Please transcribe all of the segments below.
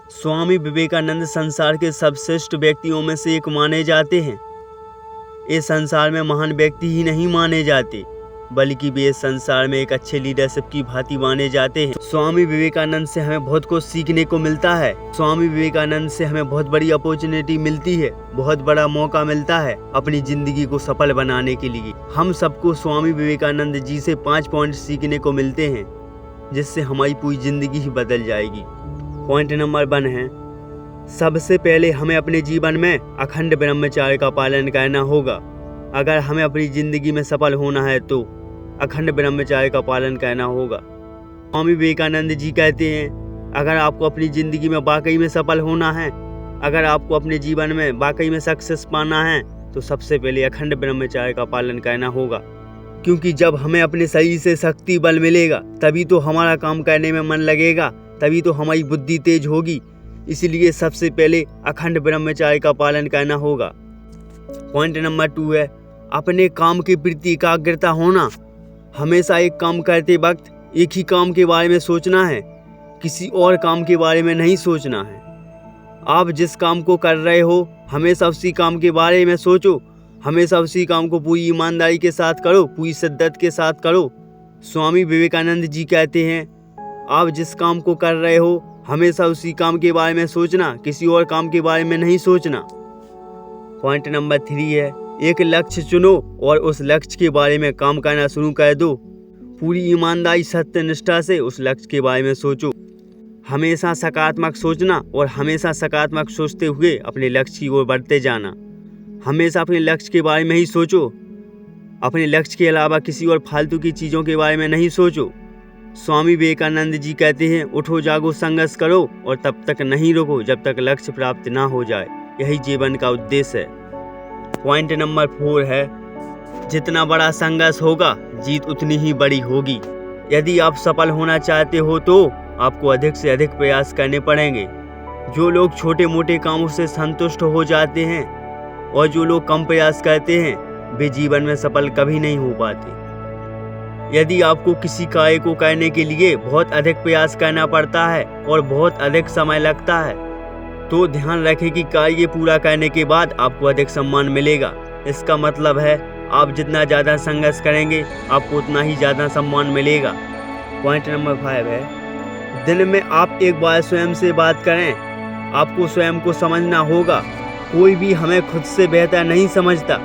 स्वामी विवेकानंद संसार के सर्वश्रेष्ठ व्यक्तियों में से एक माने जाते हैं। इस संसार में महान व्यक्ति ही नहीं माने जाते, बल्कि वे इस संसार में एक अच्छे लीडरशिप की भांति माने जाते हैं। स्वामी विवेकानंद से हमें बहुत कुछ सीखने को मिलता है। स्वामी विवेकानंद से हमें बहुत बड़ी अपॉर्चुनिटी मिलती है, बहुत बड़ा मौका मिलता है अपनी जिंदगी को सफल बनाने के लिए। हम सबको स्वामी विवेकानंद जी से 5 पॉइंट सीखने को मिलते हैं, जिससे हमारी पूरी जिंदगी ही बदल जाएगी। पॉइंट नंबर 1 है, सबसे पहले हमें अपने जीवन में अखंड ब्रह्मचर्य का पालन करना होगा। अगर हमें अपनी ज़िंदगी में सफल होना है तो अखंड ब्रह्मचर्य का पालन करना होगा। स्वामी विवेकानंद जी कहते हैं, अगर आपको अपनी ज़िंदगी में वाकई में सफल होना है, अगर आपको अपने जीवन में वाकई में सक्सेस पाना है, तो सबसे पहले अखंड ब्रह्मचर्य का पालन करना होगा। क्योंकि जब हमें अपने शरीर से शक्ति बल मिलेगा, तभी तो हमारा काम करने में मन लगेगा, तभी तो हमारी बुद्धि तेज होगी। इसलिए सबसे पहले अखंड ब्रह्मचर्य का पालन करना होगा। पॉइंट नंबर 2 है, अपने काम के प्रति एकाग्रता होना। हमेशा एक काम करते वक्त एक ही काम के बारे में सोचना है, किसी और काम के बारे में नहीं सोचना है। आप जिस काम को कर रहे हो, हमेशा उसी काम के बारे में सोचो, हमेशा उसी काम को पूरी ईमानदारी के साथ करो, पूरी शिद्दत के साथ करो। स्वामी विवेकानंद जी कहते हैं, आप जिस काम को कर रहे हो, हमेशा उसी काम के बारे में सोचना, किसी और काम के बारे में नहीं सोचना। पॉइंट नंबर 3 है, एक लक्ष्य चुनो और उस लक्ष्य के बारे में काम करना शुरू कर दो। पूरी ईमानदारी सत्यनिष्ठा से उस लक्ष्य के बारे में सोचो। हमेशा सकारात्मक सोचना और हमेशा सकारात्मक सोचते हुए अपने लक्ष्य की ओर बढ़ते जाना। हमेशा अपने लक्ष्य के बारे में ही सोचो, अपने लक्ष्य के अलावा किसी और फालतू की चीज़ों के बारे में नहीं सोचो। स्वामी विवेकानंद जी कहते हैं, उठो जागो संघर्ष करो और तब तक नहीं रुको जब तक लक्ष्य प्राप्त ना हो जाए। यही जीवन का उद्देश्य है। पॉइंट नंबर 4 है, जितना बड़ा संघर्ष होगा, जीत उतनी ही बड़ी होगी। यदि आप सफल होना चाहते हो तो आपको अधिक से अधिक प्रयास करने पड़ेंगे। जो लोग छोटे मोटे कामों से संतुष्ट हो जाते हैं और जो लोग कम प्रयास करते हैं, वे जीवन में सफल कभी नहीं हो पाते। यदि आपको किसी कार्य को करने के लिए बहुत अधिक प्रयास करना पड़ता है और बहुत अधिक समय लगता है, तो ध्यान रखें कि कार्य पूरा करने के बाद आपको अधिक सम्मान मिलेगा। इसका मतलब है, आप जितना ज़्यादा संघर्ष करेंगे, आपको उतना ही ज़्यादा सम्मान मिलेगा। पॉइंट नंबर 5 है, दिन में आप एक बार स्वयं से बात करें। आपको स्वयं को समझना होगा। कोई भी हमें खुद से बेहतर नहीं समझता,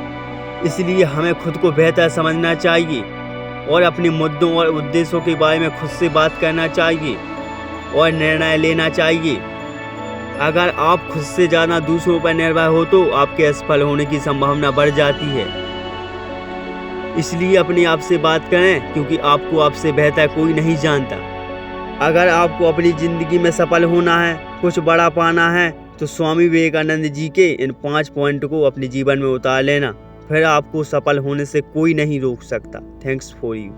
इसलिए हमें खुद को बेहतर समझना चाहिए और अपने मुद्दों और उद्देश्यों के बारे में खुद से बात करना चाहिए और निर्णय लेना चाहिए। अगर आप खुद से ज़्यादा दूसरों पर निर्भर हो तो आपके असफल होने की संभावना बढ़ जाती है। इसलिए अपने आप से बात करें, क्योंकि आपको आपसे बेहतर कोई नहीं जानता। अगर आपको अपनी ज़िंदगी में सफल होना है, कुछ बड़ा पाना है, तो स्वामी विवेकानंद जी के इन 5 पॉइंट को अपने जीवन में उतार लेना। फिर आपको सफल होने से कोई नहीं रोक सकता। Thanks for you.